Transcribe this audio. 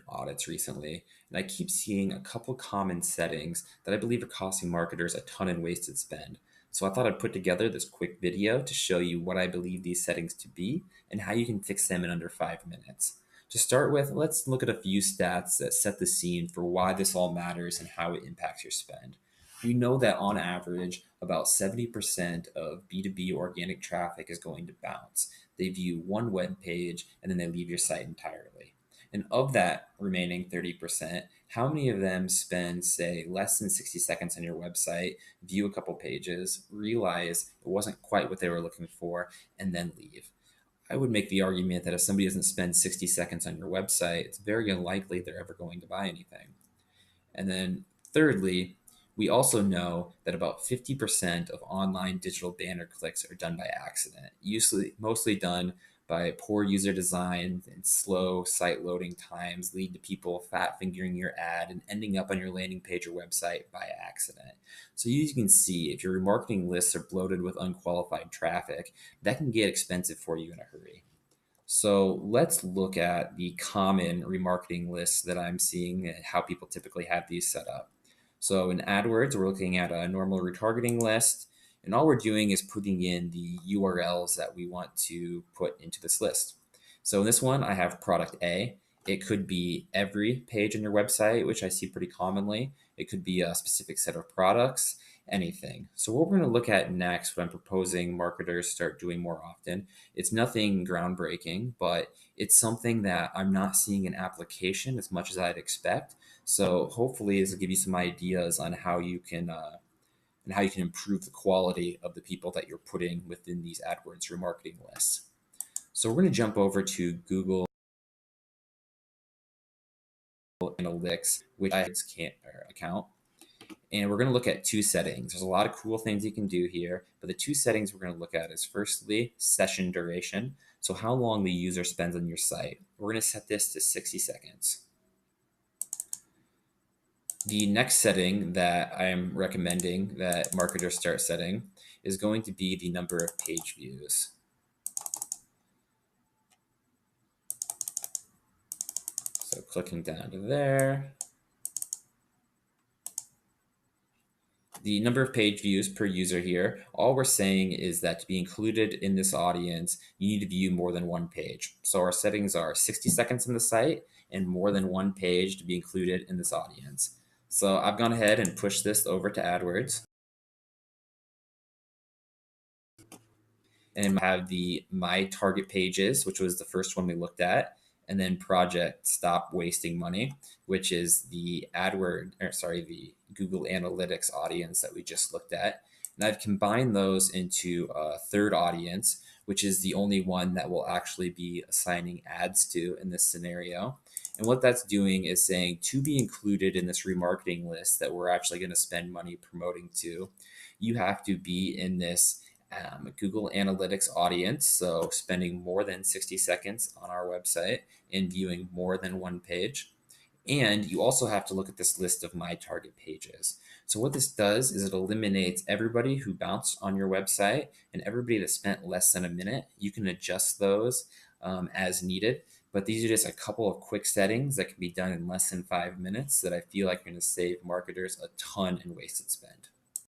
audits recently, and I keep seeing a couple common settings that I believe are costing marketers a ton in wasted spend. So I thought I'd put together this quick video to show you what I believe these settings to be and how you can fix them in under 5 minutes. To start with, let's look at a few stats that set the scene for why this all matters and how it impacts your spend. We know that on average, about 70% of B2B organic traffic is going to bounce. They view one web page and then they leave your site entirely. And of that remaining 30%, how many of them spend, say, less than 60 seconds on your website, view a couple pages, realize it wasn't quite what they were looking for, and then leave? I would make the argument that if somebody doesn't spend 60 seconds on your website, it's very unlikely they're ever going to buy anything. And then, thirdly, we also know that about 50% of online digital banner clicks are done by accident, usually mostly done by poor user design, and slow site loading times lead to people fat fingering your ad and ending up on your landing page or website by accident. So you can see, if your remarketing lists are bloated with unqualified traffic, that can get expensive for you in a hurry. So let's look at the common remarketing lists that I'm seeing and how people typically have these set up. So in AdWords, we're looking at a normal retargeting list, and all we're doing is putting in the URLs that we want to put into this list. So in this one, I have product A. It could be every page on your website, which I see pretty commonly. It could be a specific set of products, anything. So what we're going to look at next, what I'm proposing marketers start doing more often, it's nothing groundbreaking, but it's something that I'm not seeing in application as much as I'd expect. So hopefully this will give you some ideas on how you can improve the quality of the people that you're putting within these AdWords remarketing lists. So we're going to jump over to Google Analytics, which I can't account. And we're going to look at two settings. There's a lot of cool things you can do here, but the two settings we're going to look at is firstly, session duration. So how long the user spends on your site. We're going to set this to 60 seconds. The next setting that I'm recommending that marketers start setting is going to be the number of page views. So clicking down to there. The number of page views per user here, all we're saying is that to be included in this audience, you need to view more than one page. So our settings are 60 seconds on the site and more than one page to be included in this audience. So I've gone ahead and pushed this over to AdWords. And I have the My Target Pages, which was the first one we looked at, and then Project Stop Wasting Money, which is the the Google Analytics audience that we just looked at. And I've combined those into a third audience, which is the only one that we'll actually be assigning ads to in this scenario. And what that's doing is saying, to be included in this remarketing list that we're actually going to spend money promoting to, you have to be in this Google Analytics audience, so spending more than 60 seconds on our website and viewing more than one page. And you also have to look at this list of My Target Pages. So what this does is it eliminates everybody who bounced on your website and everybody that spent less than a minute. You can adjust those as needed. But these are just a couple of quick settings that can be done in less than 5 minutes that I feel like are going to save marketers a ton in wasted spend.